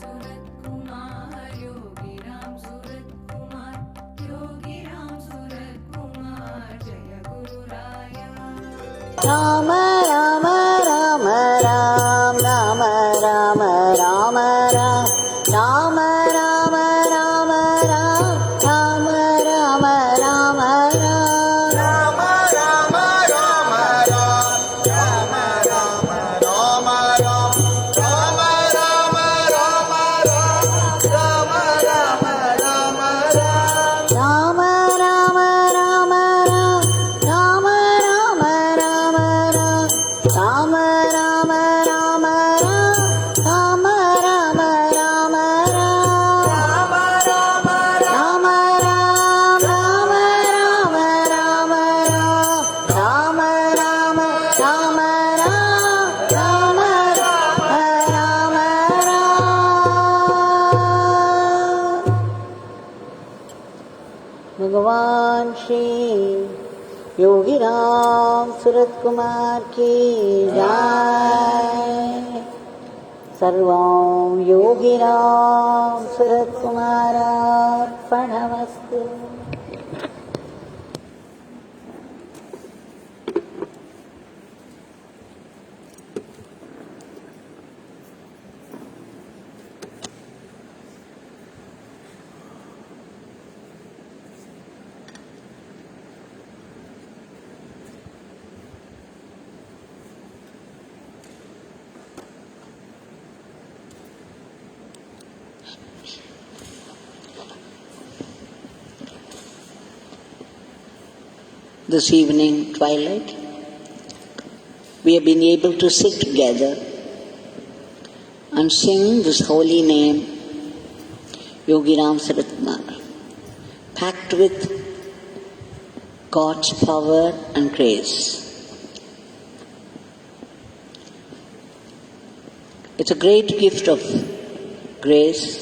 Ramsuratkumar, Yogi Ramsuratkumar, Yogi Ramsuratkumar, Jaya Guru Raya. Rama Rama Rama Ram, Rama Rama Rama Ram, Rama Rama Rama Ram, Rama Rama Rama Ram, Rama Rama Rama Ram, Rama Rama Rama Ram, Rama Rama Rama Ram, Rama Rama Rama Ram. Rama Rama Rama Ram, Rama Rama Rama Ram, Rama Rama Rama Ram, Rama Rama Rama Ram, Rama Rama Rama Ram, Rama Rama Rama Ram, Rama Rama Rama Ram, Rama Rama Rama Ram. भगवान श्री योगी राम सूरत कुमार की जय। सर्वं Yogi Ram Surat कुमारार्पणमस्तु। This evening twilight, we have been able to sit together and sing this holy name, Yogi Ramsuratkumar, packed with God's power and grace. It's a great gift of grace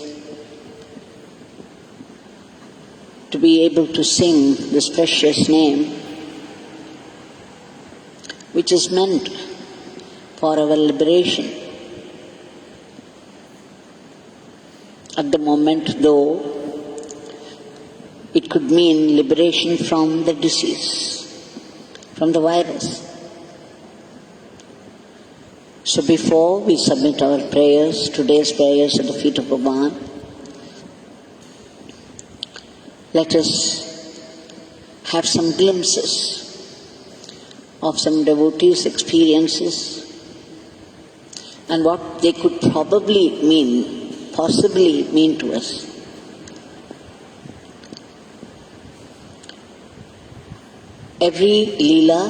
to be able to sing this precious name, which is meant for our liberation. At the moment, though, it could mean liberation from the disease, from the virus. So before we submit our prayers, today's prayers at the feet of Bhagwan, let us have some glimpses of some devotees' experiences and what they could possibly mean to us. Every Leela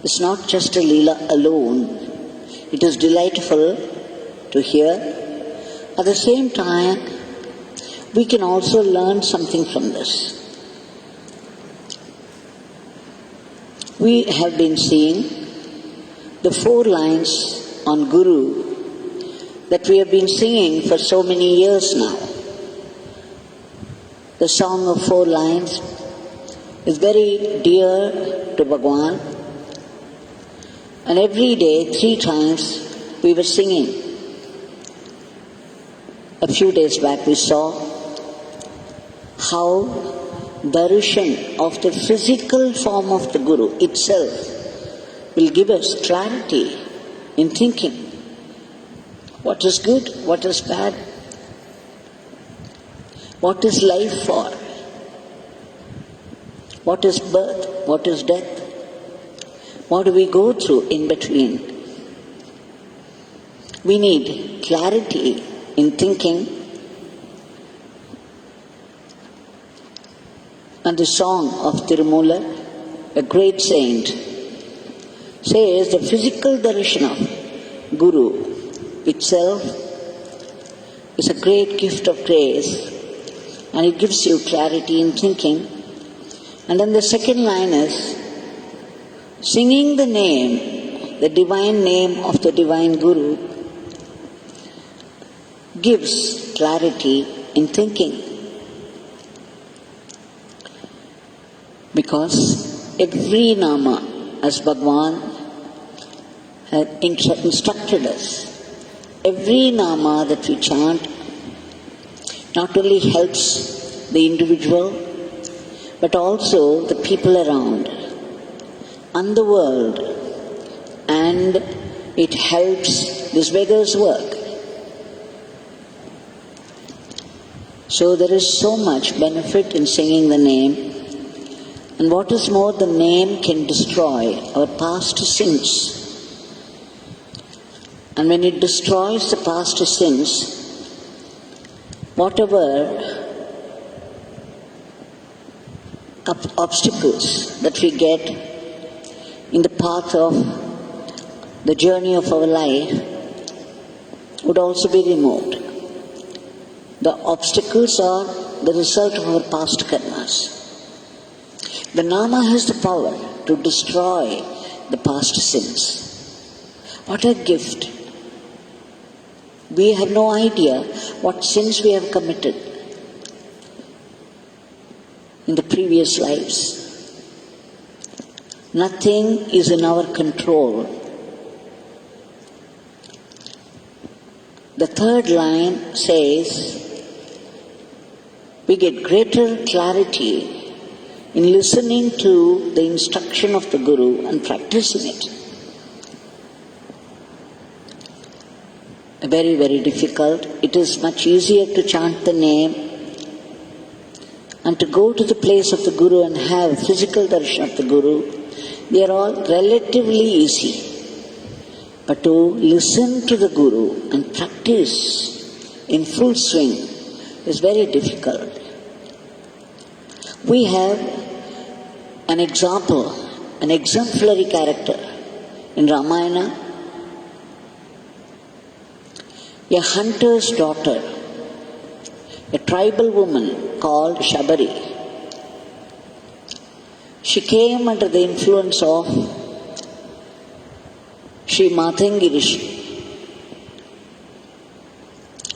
is not just a Leela alone. It is delightful to hear. At the same time, we can also learn something from this. We have been seeing the 4 lines on Guru that we have been singing for so many years now. The song of 4 lines is very dear to Bhagwan, and every day 3 times we were singing. A few days back we saw how Narration of the physical form of the Guru itself will give us clarity in thinking. What is good? What is bad? What is life for? What is birth? What is death? What do we go through in between? We need clarity in thinking. And the song of Tiruvannamalai, a great saint, says the physical darshan of Guru itself is a great gift of grace, and it gives you clarity in thinking. And then the second line is singing the name, the divine name of the divine Guru gives clarity in thinking. Because every nama, as Bhagwan had instructed us, every nama that we chant not only helps the individual, but also the people around and the world, and it helps this beggar's work. So there is so much benefit in singing the name, and what is more, the name can destroy our past sins. And when it destroys the past sins, whatever obstacles that we get in the path of the journey of our life would also be removed. The obstacles are the result of our past karmas. The nama has the power to destroy the past sins. What a gift! We have no idea what sins we have committed in the previous lives. Nothing is in our control. The third line says, we get greater clarity in listening to the instruction of the Guru and practicing it. Very, very difficult. It is much easier to chant the name and to go to the place of the Guru and have physical darshan of the Guru. They are all relatively easy. But to listen to the Guru and practice in full swing is very difficult. We have an example, an exemplary character in Ramayana, a hunter's daughter, a tribal woman called Shabari. She came under the influence of Sri Mathaji Rishi.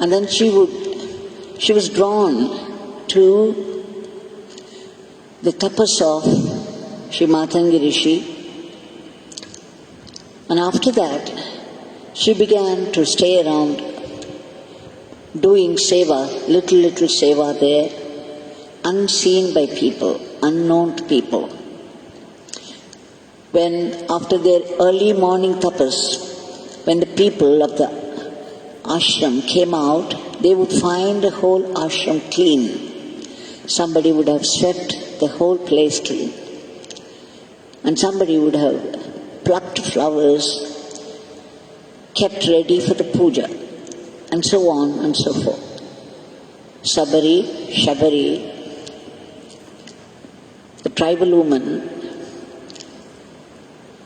And then she was drawn to the tapas of Sri Mathaji Rishi. And after that, she began to stay around doing seva, little seva there, unseen by people, unknown to people. When after their early morning tapas, when the people of the ashram came out, they would find the whole ashram clean. Somebody would have swept the whole place clean. And somebody would have plucked flowers, kept ready for the puja, and so on and so forth. Shabari, the tribal woman,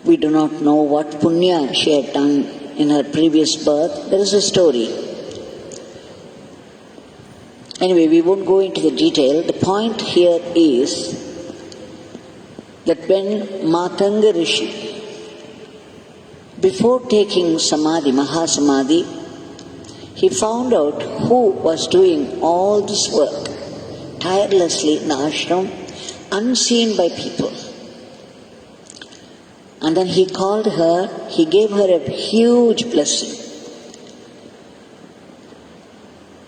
we do not know what punya she had done in her previous birth. There is a story. Anyway, we won't go into the detail. The point here is that when Matanga Rishi, before taking samadhi, mahasamadhi, he found out who was doing all this work tirelessly in the ashram, unseen by people. And then he called her, he gave her a huge blessing.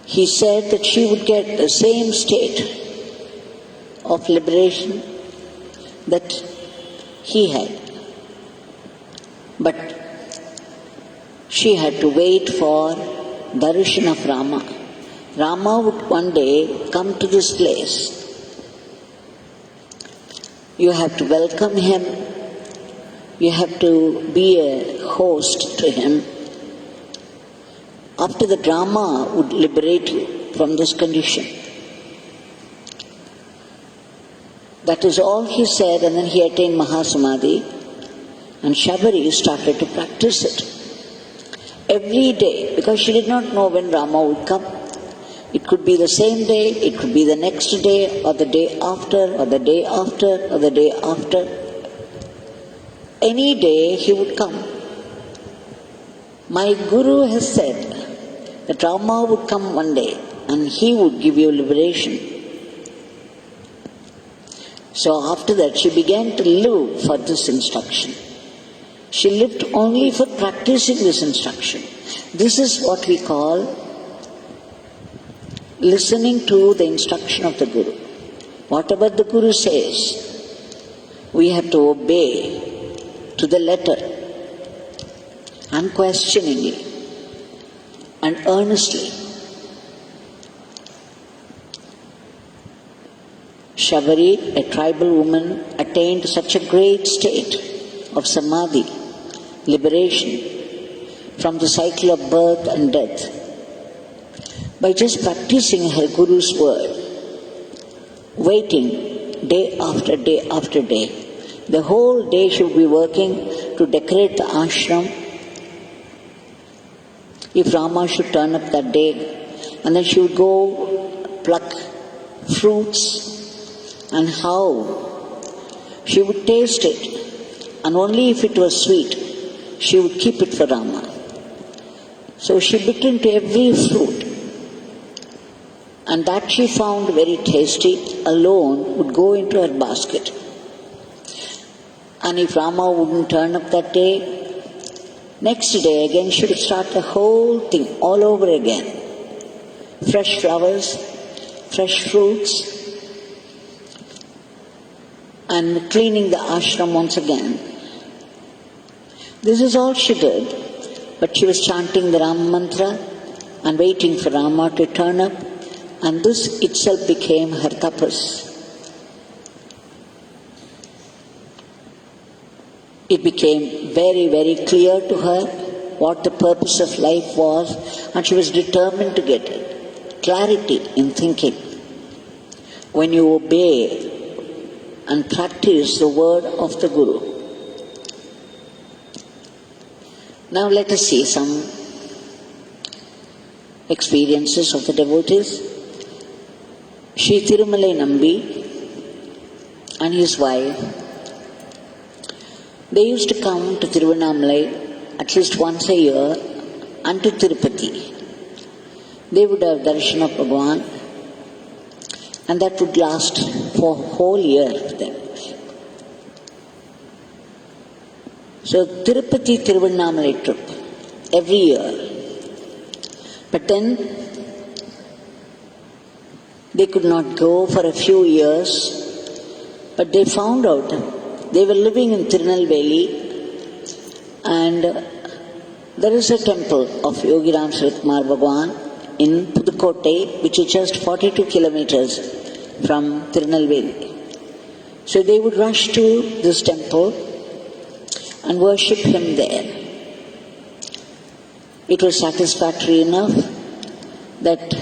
He said that she would get the same state of liberation that he had. But she had to wait for darshan of Rama. Rama would one day come to this place. You have to welcome him. You have to be a host to him. After the Rama would liberate you from this condition. That is all he said, and then he attained Mahasamadhi, and Shabari started to practice it. Every day, because she did not know when Rama would come. It could be the same day, it could be the next day, or the day after, or the day after, or the day after. Any day he would come. My Guru has said that Rama would come one day and he would give you liberation. So after that she began to live for this instruction. She lived only for practicing this instruction. This is what we call listening to the instruction of the Guru. Whatever the Guru says, we have to obey to the letter, unquestioningly and earnestly. Shabari, a tribal woman, attained such a great state of samadhi, liberation from the cycle of birth and death, by just practicing her Guru's word, waiting day after day after day. The whole day she would be working to decorate the ashram. If Rama should turn up that day, and then she would go pluck fruits, and how she would taste it, and only if it was sweet, she would keep it for Rama. So she bit into every fruit, and that she found very tasty alone would go into her basket. And if Rama wouldn't turn up that day, next day again she would start the whole thing all over again. Fresh flowers, fresh fruits, and cleaning the ashram once again. This is all she did, but she was chanting the Ram mantra and waiting for Rama to turn up, and this itself became her tapas. It became very, very clear to her what the purpose of life was, and she was determined to get it. Clarity in thinking. When you obey and practice the word of the Guru. Now let us see some experiences of the devotees. Sri Tirumalai Nambi and his wife, they used to come to Tiruvannamalai at least once a year and to Tirupati. They would have darshan of Bhagwan, and that would last for a whole year for them. So Tirupati Tiruvannamalai trip every year. But then they could not go for a few years, but they found out they were living in Tirunelveli, and there is a temple of Yogi Ramsuratkumar Bhagwan in Pudukkottai, which is just 42 kilometers from Tirunelveli. So they would rush to this temple and worship him there. It was satisfactory enough that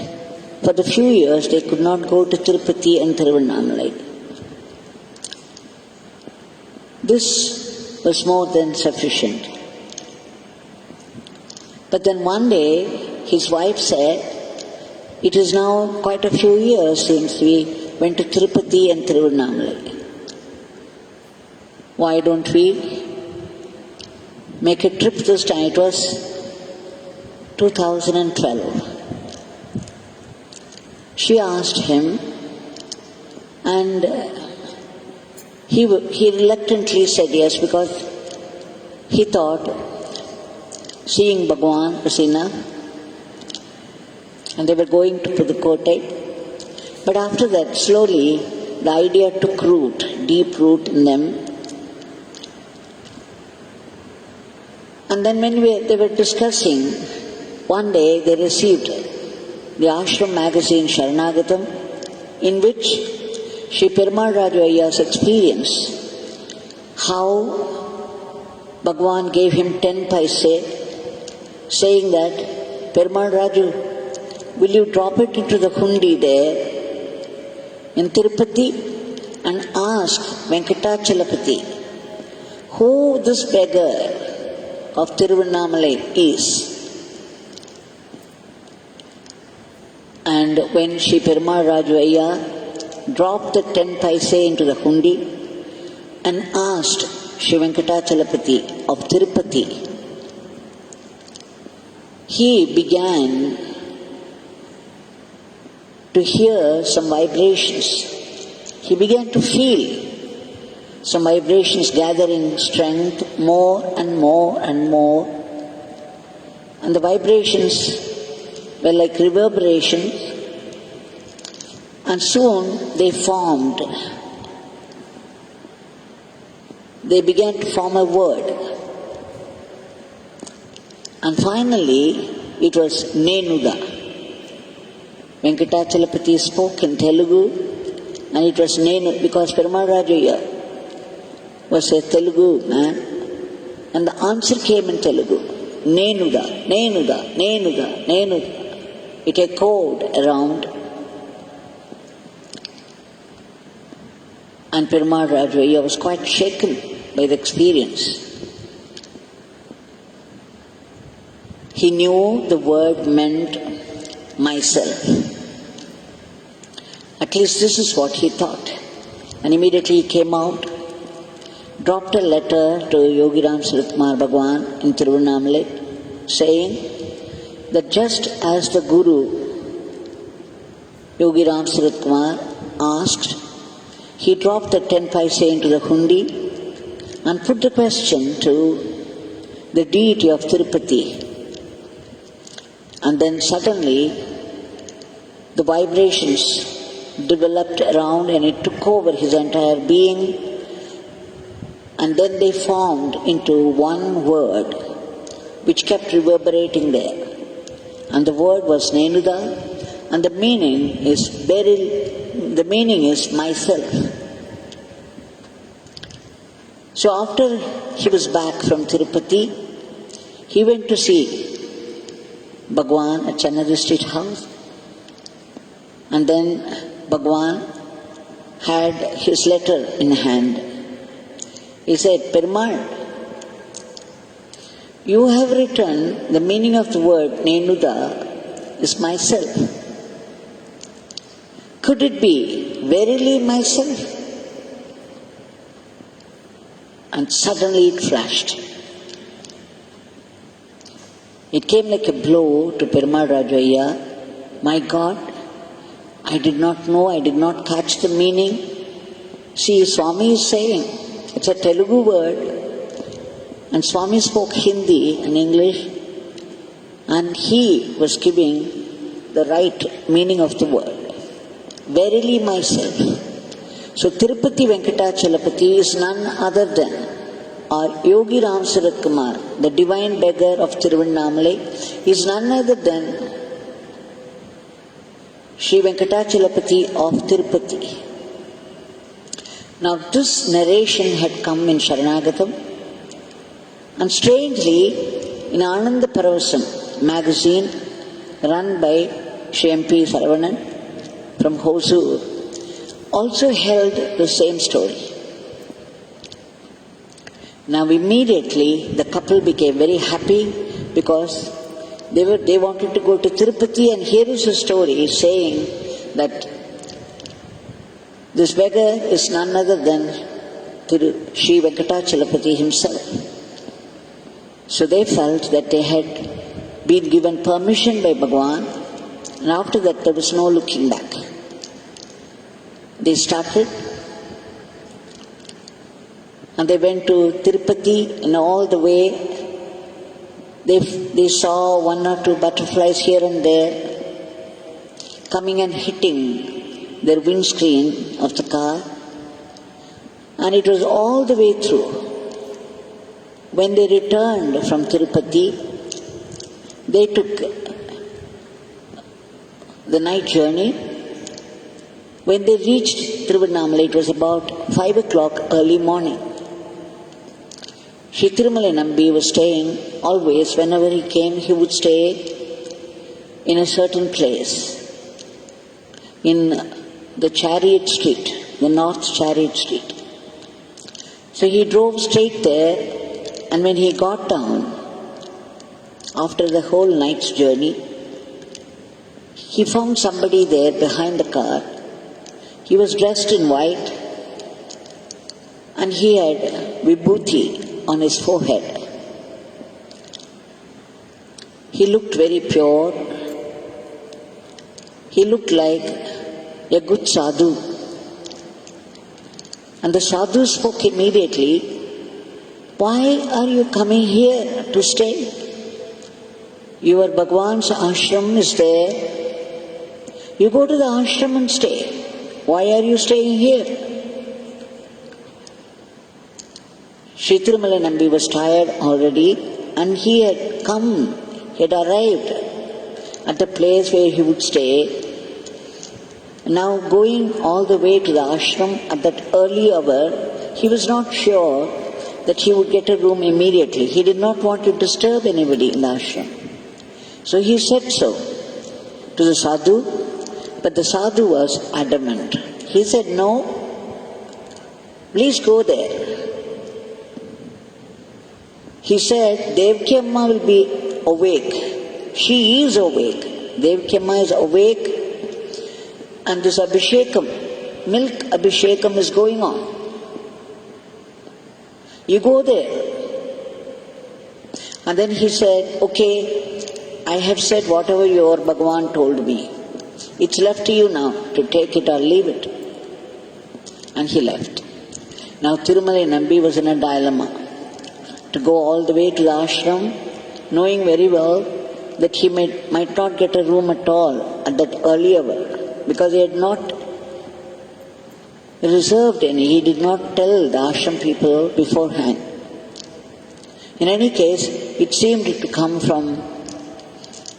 for the few years they could not go to Tirupati and Tiruvannamalai. This was more than sufficient. But then one day his wife said, it is now quite a few years since we went to Tirupati and Tiruvannamalai. Why don't we make a trip this time? It was 2012. She asked him, and he reluctantly said yes, because he thought seeing Bhagwan was enough, and they were going to Pudukkottai. But after that, slowly, the idea took root, deep root in them. And then when they were discussing, one day they received the ashram magazine Sharanagatam, in which Sri Perumal Raju Ayya's experience, how Bhagwan gave him 10 paise, saying that, Perumal Raju, will you drop it into the hundi there in Tirupati and ask Venkatachalapati who this beggar of Tiruvannamalai is. And when Sri Perumal Raju Ayya dropped the 10 paise into the hundi and asked Sri Venkatachalapati of Tirupati, he began to hear some vibrations. He began to feel some vibrations gathering strength more and more and more. and the vibrations were like reverberations, and soon they formed. They began to form a word. And finally, it was Nenuda. Venkatachalapati spoke in Telugu, and it was Nenu, because Perumal Rajaya was a Telugu man, and the answer came in Telugu. Nenuda, Nenuda, Nenuda, Nenuda. It echoed around, and Perumal Rajaya was quite shaken by the experience. He knew the word meant myself. At least this is what he thought. And immediately he came out, dropped a letter to Yogi Ramsuratkumar Bhagwan in Tiruvannamalai, saying that just as the Guru, Yogi Ramsuratkumar, asked, he dropped the 10 paise into the hundi and put the question to the deity of Tirupati. And then suddenly the vibrations developed around and it took over his entire being, and then they formed into one word which kept reverberating there. And the word was Nenuda, and the meaning is myself. So after he was back from Tirupati, he went to see Bhagwan at Chennai District House, and then Bhagwan had his letter in hand. He said, Perumal, you have written the meaning of the word Nenuda is myself. Could it be verily myself? And suddenly it flashed. It came like a blow to Perumal Rajaya. My God, I did not know, I did not catch the meaning. See, Swami is saying, it's a Telugu word, and Swami spoke Hindi and English, and he was giving the right meaning of the word. Verily myself. So Tirupati Venkatachalapati is none other than or Yogi Ramsuratkumar, the divine beggar of Tiruvannamalai, is none other than Sri Venkatachalapati of Tirupati. Now this narration had come in Sharanagatam, and strangely in Ananda Paravasam magazine run by Sri M.P. Saravanan from Hosur also held the same story. Now immediately the couple became very happy because they wanted to go to Tirupati, and here is a story saying that this beggar is none other than Sri Venkatachalapati himself. So they felt that they had been given permission by Bhagwan, and after that there was no looking back. They started and they went to Tirupati, and all the way they saw one or two butterflies here and there coming and hitting their windscreen of the car, and it was all the way through. When they returned from Tirupati, they took the night journey. When they reached Tiruvannamalai, it was about 5 o'clock early morning. Sri Tirumalai Nambi was staying always, whenever he came, he would stay in a certain place, in the Chariot Street, the North Chariot Street. So he drove straight there, and when he got down, after the whole night's journey, he found somebody there behind the car. He was dressed in white, and he had vibhuti on his forehead. He looked very pure. He looked like a good sadhu. And the sadhu spoke immediately, "Why are you coming here to stay? Your Bhagwan's ashram is there. You go to the ashram and stay. Why are you staying here? Sri Tirumalai Nambi was tired already, and he had come, he had arrived at the place where he would stay. Now going all the way to the ashram at that early hour, he was not sure that he would get a room immediately. He did not want to disturb anybody in the ashram. So he said so to the sadhu, but the sadhu was adamant. He said, no, please go there. He said, Devaki Amma will be awake. She is awake. Devaki Amma is awake, and this abhishekam, milk abhishekam is going on. You go there. And then he said, okay, I have said whatever your Bhagwan told me. It's left to you now to take it or leave it. And he left. Now Tirumalai Nambi was in a dilemma to go all the way to the ashram, knowing very well that he might not get a room at all at that early hour, because he had not reserved any. He did not tell the ashram people beforehand. In any case, it seemed to come from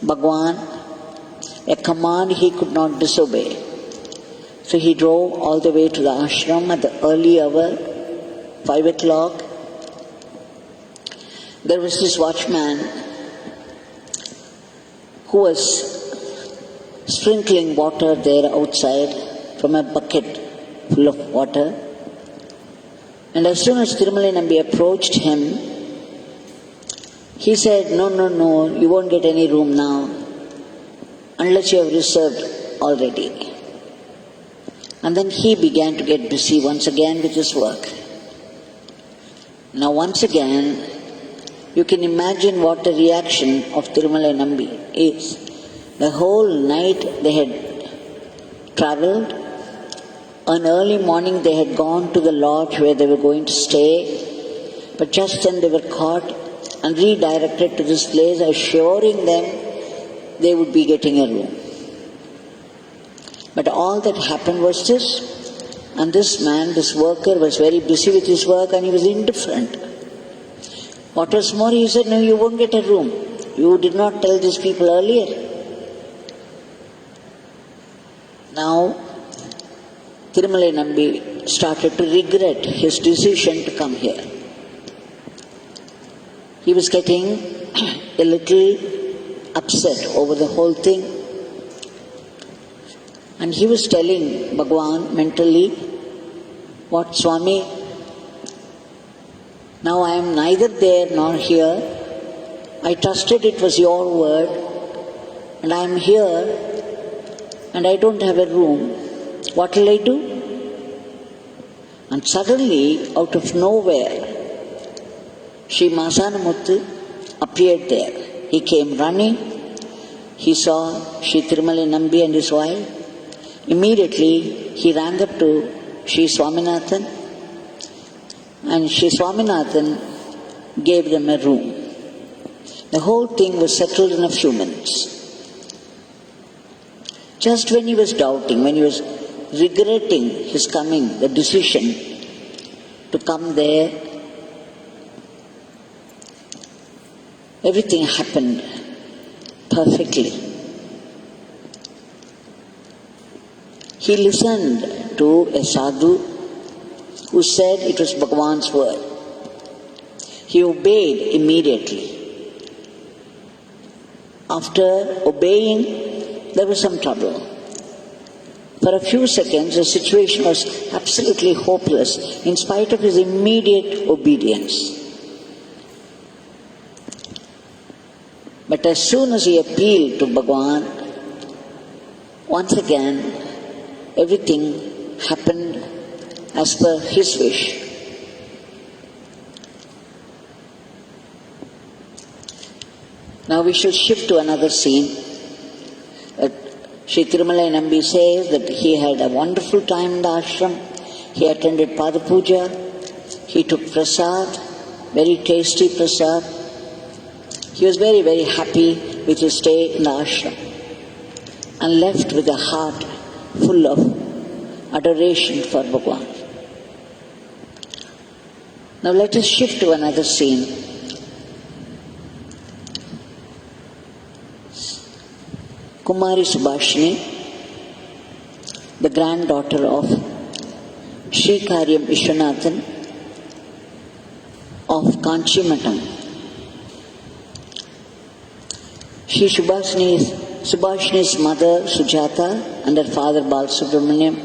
Bhagwan, a command he could not disobey. So he drove all the way to the ashram at the early hour, 5 o'clock. There was this watchman who was sprinkling water there outside from a bucket full of water. And as soon as Tirumalai Nambi approached him, he said, no, you won't get any room now unless you have reserved already. And then he began to get busy once again with his work. Now once again, you can imagine what the reaction of Tirumalai Nambi is. The whole night they had travelled. On early morning they had gone to the lodge where they were going to stay. But just then they were caught and redirected to this place, assuring them they would be getting a room. But all that happened was this, and this man, this worker, was very busy with his work and he was indifferent. What was more, he said, no, you won't get a room. You did not tell these people earlier. Now, Tirumalai Nambi started to regret his decision to come here. He was getting a little upset over the whole thing. And he was telling Bhagwan mentally, what, Swami, now I am neither there nor here. I trusted it was your word, and I am here, and I don't have a room. What will I do? And suddenly, out of nowhere, Sri Masanamuthu appeared there. He came running. He saw Sri Tirumalai Nambi and his wife. Immediately, he ran up to Sri Swaminathan, and Sri Swaminathan gave them a room. The whole thing was settled in a few minutes. Just when he was doubting, when he was regretting his coming, the decision to come there, everything happened perfectly. He listened to a sadhu who said it was Bhagwan's word. He obeyed immediately. After obeying, there was some trouble. For a few seconds, the situation was absolutely hopeless in spite of his immediate obedience. But as soon as he appealed to Bhagwan, once again, everything happened as per his wish. Now we shall shift to another scene. Sri Tirumalai Nambi says that he had a wonderful time in the ashram. He attended Pada Puja. He took prasad, very tasty prasad. He was very, very happy with his stay in the ashram and left with a heart full of adoration for Bhagwan. Now let us shift to another scene. Kumari Subhashini, the granddaughter of Sri Karyam Vishwanathan of Kanchimatam. Sri Subhashini's mother Sujata and her father Balasubramaniam,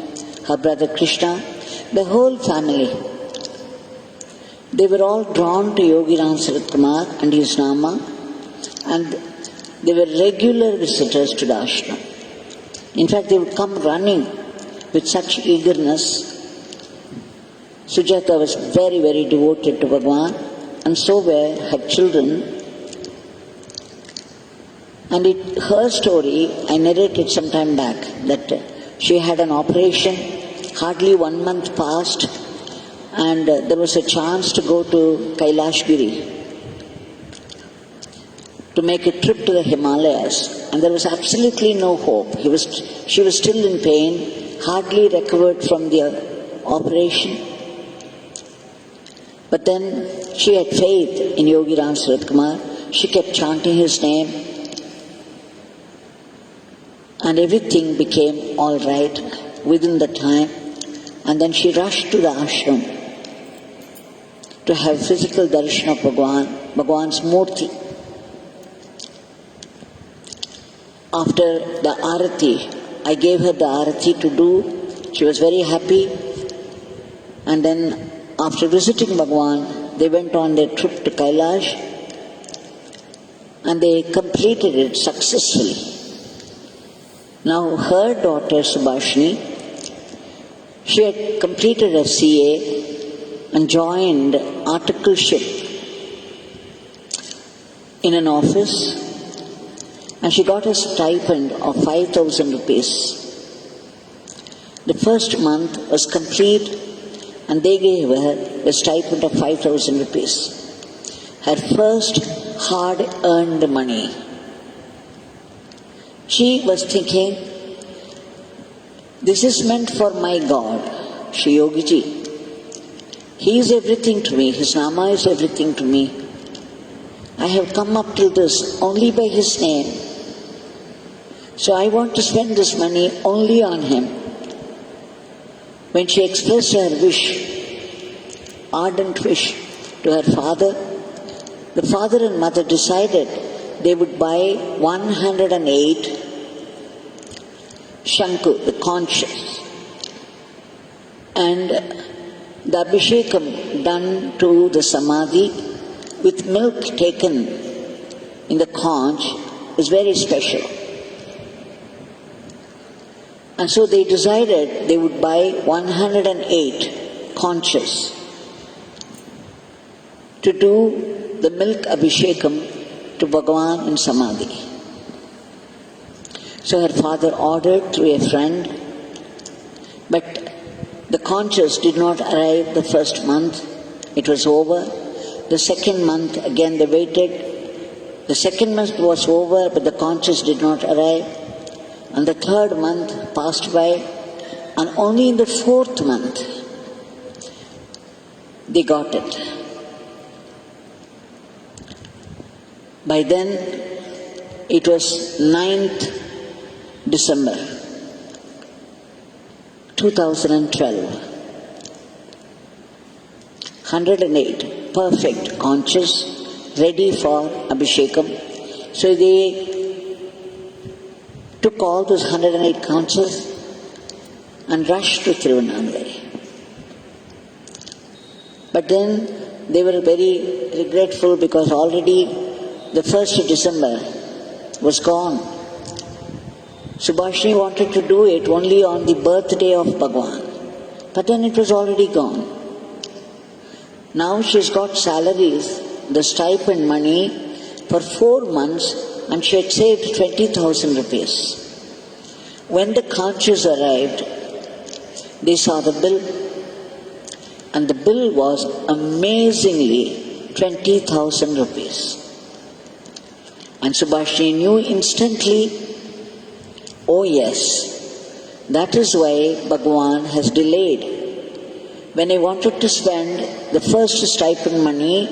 her brother Krishna, the whole family, they were all drawn to Yogi Ramsuratkumar and his Nama, and they were regular visitors to the ashram. In fact, they would come running with such eagerness. Sujata was very, very devoted to Bhagwan, and so were her children. And her story, I narrated some time back, that she had an operation, hardly 1 month passed, and there was a chance to go to Kailashgiri, to make a trip to the Himalayas, and there was absolutely no hope. She was still in pain, hardly recovered from the operation. But then she had faith in Yogi Ramsuratkumar. She kept chanting his name, and everything became all right within the time. And then she rushed to the ashram to have physical darshan of Bhagwan's murti. After the arati, I gave her the arati to do. She was very happy. And then after visiting Bhagwan, they went on their trip to Kailash, and they completed it successfully. Now her daughter Subhashini, she had completed her CA and joined articleship in an office, and she got a stipend of 5,000 rupees. The first month was complete, and they gave her a stipend of 5,000 rupees. Her first hard-earned money. She was thinking, this is meant for my God, Shri Yogiji. He is everything to me. His Nama is everything to me. I have come up till this only by His name. So I want to spend this money only on Him. When she expressed her wish, ardent wish, to her father, the father and mother decided they would buy 108 Shanku, the conches, and the Abhishekam done to the Samadhi with milk taken in the conch is very special. And so they decided they would buy 108 conches to do the milk Abhishekam to Bhagwan in Samadhi. So her father ordered through a friend, but the conches did not arrive the first month. It was over. The second month, again they waited. The second month was over, but the conches did not arrive. And the third month passed by, and only in the fourth month they got it. By then it was 9th December 2012. 108 perfect conches ready for Abhishekam. So they took all those 108 conches and rushed to Tiruvannamalai. But then they were very regretful because already the 1st of December was gone. Subhashini wanted to do it only on the birthday of Bhagwan, but then it was already gone. Now she's got salaries, the stipend money for 4 months, and she had saved 20,000 rupees. When the conches arrived, they saw the bill, and the bill was amazingly 20,000 rupees. And Subhashini knew instantly, oh yes, that is why Bhagwan has delayed. When I wanted to spend the first stipend money,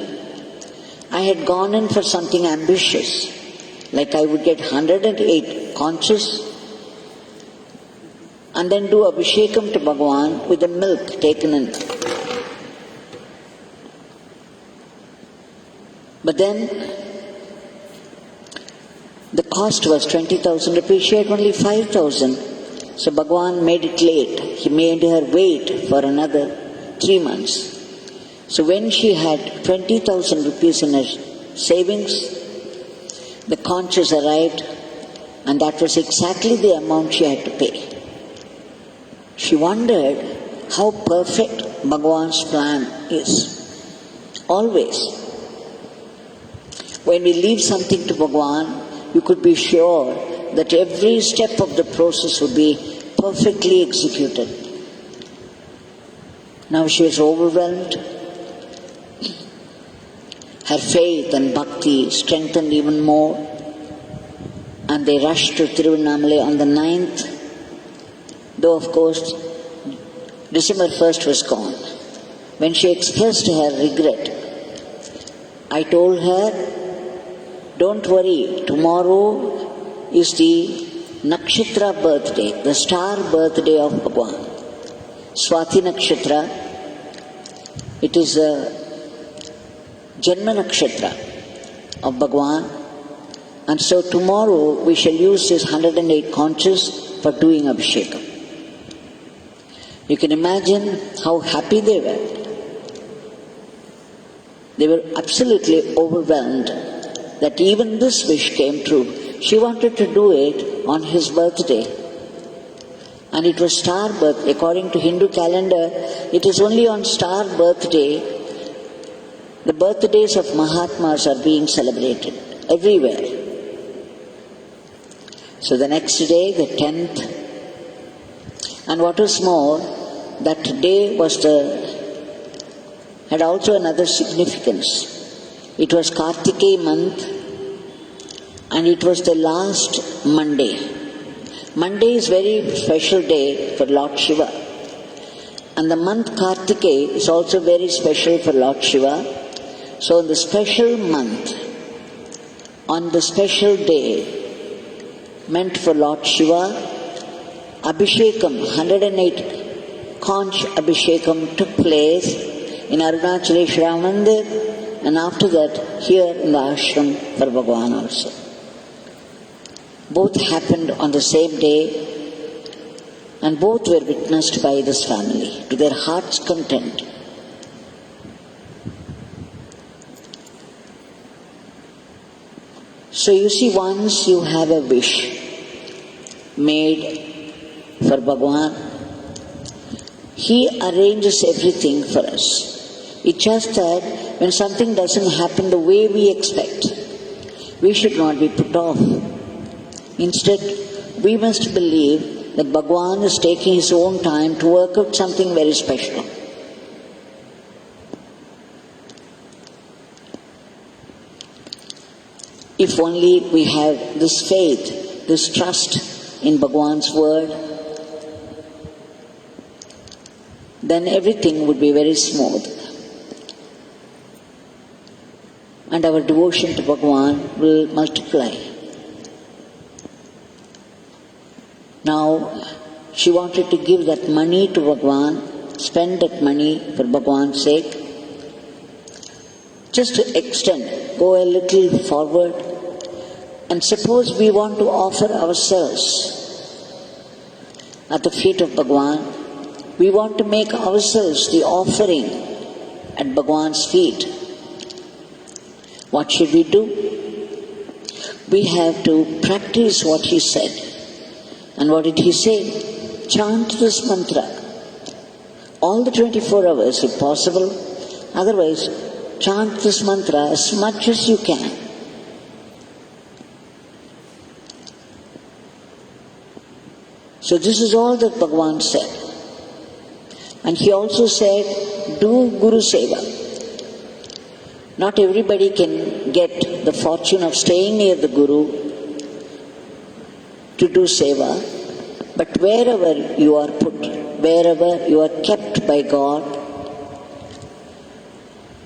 I had gone in for something ambitious, like I would get 108 conches and then do abhishekam to Bhagwan with the milk taken in. But then the cost was 20,000 rupees. She had only 5,000. So Bhagwan made it late. He made her wait for another 3 months. So when she had 20,000 rupees in her savings, the conches arrived, and that was exactly the amount she had to pay. She wondered how perfect Bhagwan's plan is. Always. When we leave something to Bhagwan, you could be sure that every step of the process would be perfectly executed. Now she was overwhelmed. Her faith and bhakti strengthened even more, and they rushed to Tiruvannamalai on the 9th, though of course December 1st was gone. When she expressed her regret, I told her, don't worry, tomorrow is the Nakshatra birthday, the star birthday of Bhagwan. Swati Nakshatra, it is a Janma Nakshatra of Bhagwan, and so tomorrow we shall use these 108 conches for doing Abhishekam. You can imagine how happy they were. They were absolutely overwhelmed that even this wish came true. She wanted to do it on his birthday. And it was star birthday. According to Hindu calendar, it is only on star birthday the birthdays of Mahatmas are being celebrated everywhere. So the next day, the 10th, and what is more, that day had also another significance. It was Kartikeya month, and it was the last Monday. Monday is very special day for Lord Shiva. And the month Kartikeya is also very special for Lord Shiva. So in the special month, on the special day, meant for Lord Shiva, Abhishekam, 108 conch Abhishekam took place in Arunachaleshwara Mandir, and after that here in the ashram for Bhagwan also. Both happened on the same day, and both were witnessed by this family to their heart's content. So you see, once you have a wish made for Bhagwan, He arranges everything for us. It's just that when something doesn't happen the way we expect, we should not be put off. Instead, we must believe that Bhagwan is taking his own time to work out something very special. If only we have this faith, this trust in Bhagwan's word, then everything would be very smooth. And our devotion to Bhagwan will multiply. Now, she wanted to give that money to Bhagwan, spend that money for Bhagwan's sake. Just to extend, go a little forward, and suppose we want to offer ourselves at the feet of Bhagwan. We want to make ourselves the offering at Bhagwan's feet. What should we do? We have to practice what he said. And what did he say? Chant this mantra all the 24 hours if possible. Otherwise, chant this mantra as much as you can. So this is all that Bhagwan said. And he also said, do Guru Seva. Not everybody can get the fortune of staying near the Guru to do seva, but wherever you are put, wherever you are kept by God,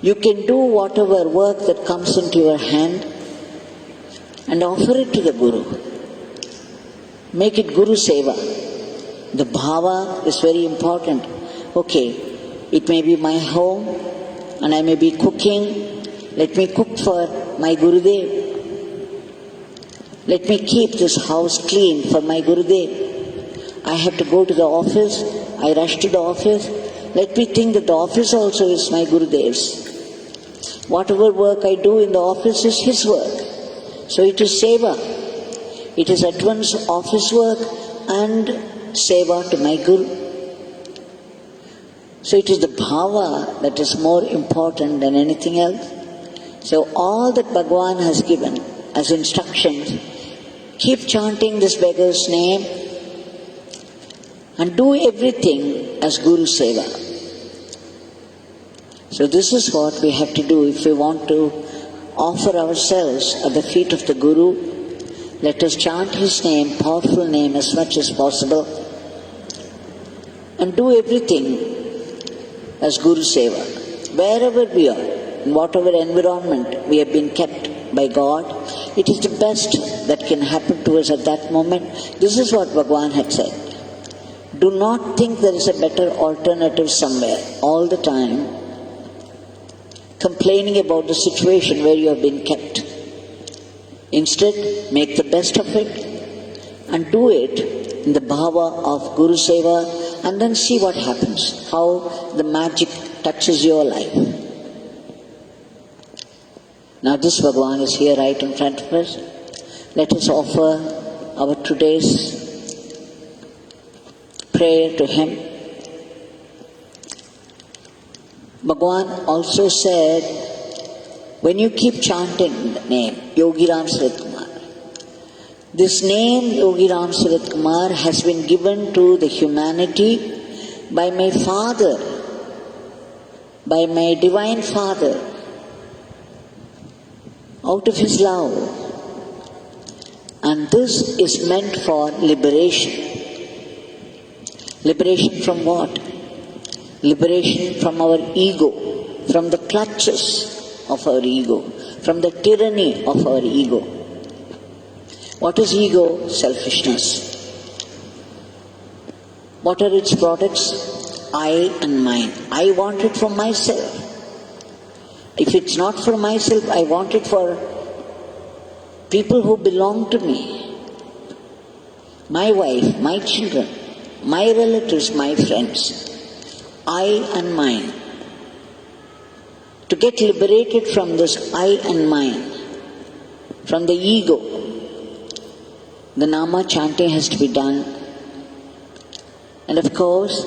you can do whatever work that comes into your hand and offer it to the Guru. Make it Guru Seva. The bhava is very important. Okay, it may be my home and I may be cooking. Let me cook for my Gurudev. Let me keep this house clean for my Gurudev. I have to go to the office. I rush to the office. Let me think that the office also is my Gurudev's. Whatever work I do in the office is his work. So it is seva. It is at once office work and seva to my Guru. So it is the bhava that is more important than anything else. So all that Bhagwan has given as instructions, keep chanting this beggar's name and do everything as Guru Seva. So this is what we have to do if we want to offer ourselves at the feet of the Guru. Let us chant his name, powerful name, as much as possible and do everything as Guru Seva. Wherever we are, in whatever environment we have been kept by God, it is the best that can happen to us at that moment. This is what Bhagwan had said. Do not think there is a better alternative somewhere all the time, complaining about the situation where you have been kept. Instead, make the best of it and do it in the bhava of Guru Seva, and then see what happens, how the magic touches your life. Now this Bhagwan is here right in front of us. Let us offer our today's prayer to him. Bhagwan also said, when you keep chanting the name Yogi Ramsuratkumar, this name Yogi Ramsuratkumar has been given to the humanity by my Father, by my Divine Father, out of his love. And this is meant for liberation. Liberation from what? Liberation from our ego, from the clutches of our ego, from the tyranny of our ego. What is ego? Selfishness. What are its products? I and mine. I want it for myself. If it's not for myself, I want it for people who belong to me. My wife, my children, my relatives, my friends. I and mine. To get liberated from this I and mine, from the ego, the Nama chanting has to be done. And of course,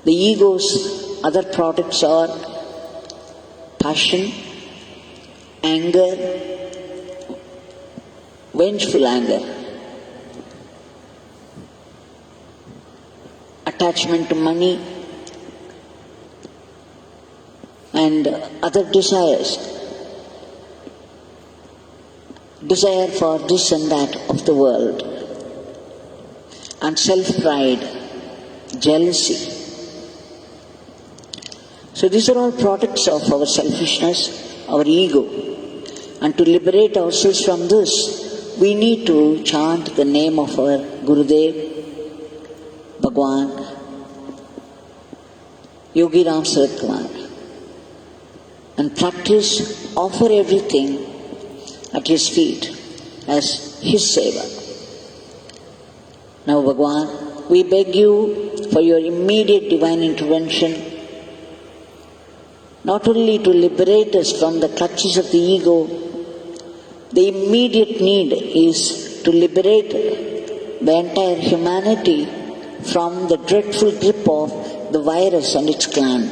the ego's other products are passion, anger, vengeful anger, attachment to money, and other desires. Desire for this and that of the world, and self-pride, jealousy. So these are all products of our selfishness, our ego. And to liberate ourselves from this, we need to chant the name of our Gurudev, Bhagwan Yogi Ramsuratkumar, and practice, offer everything at his feet as his seva. Now Bhagwan, we beg you for your immediate divine intervention, not only to liberate us from the clutches of the ego. The immediate need is to liberate the entire humanity from the dreadful grip of the virus and its clan,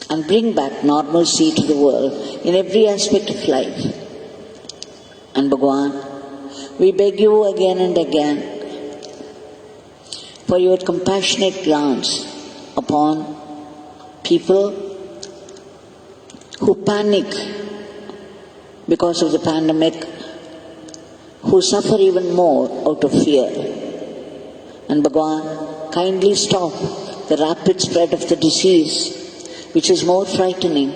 and bring back normalcy to the world in every aspect of life. And Bhagwan, we beg you again and again for your compassionate glance upon people who panic because of the pandemic, who suffer even more out of fear. And Bhagwan, kindly stop the rapid spread of the disease, which is more frightening.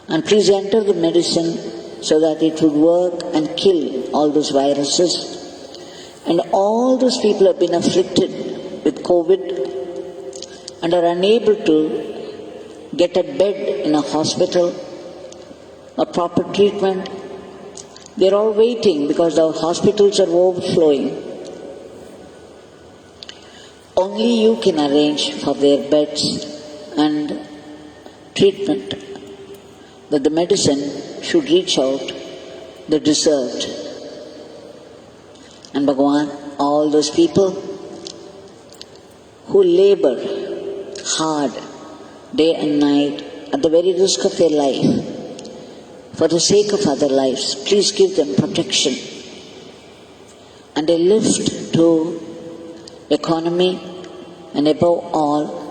And please enter the medicine so that it would work and kill all those viruses. And all those people who have been afflicted with COVID and are unable to get a bed in a hospital or proper treatment, they're all waiting because our hospitals are overflowing. Only you can arrange for their beds and treatment, that the medicine should reach out the deserved. And Bhagwan, all those people who labor hard day and night at the very risk of their life for the sake of other lives, please give them protection and a lift to economy, and above all,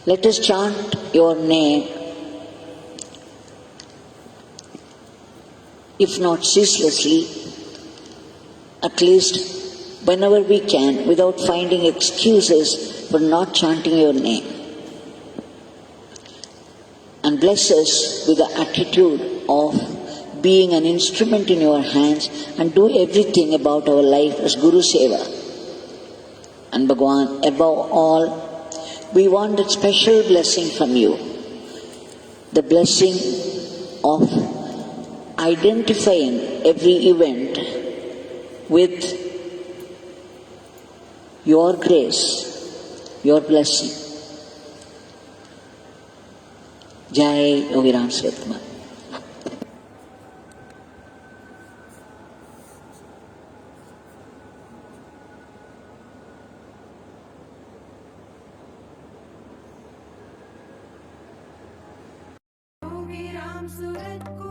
let us chant your name, if not ceaselessly, at least whenever we can, without finding excuses for not chanting your name. And bless us with the attitude of being an instrument in your hands and do everything about our life as Guru Seva. And Bhagwan, above all, we want that special blessing from you, the blessing of identifying every event with your grace, your blessing. Jai Yogi Ramsuratkumar. Yogi Ramsuratkumar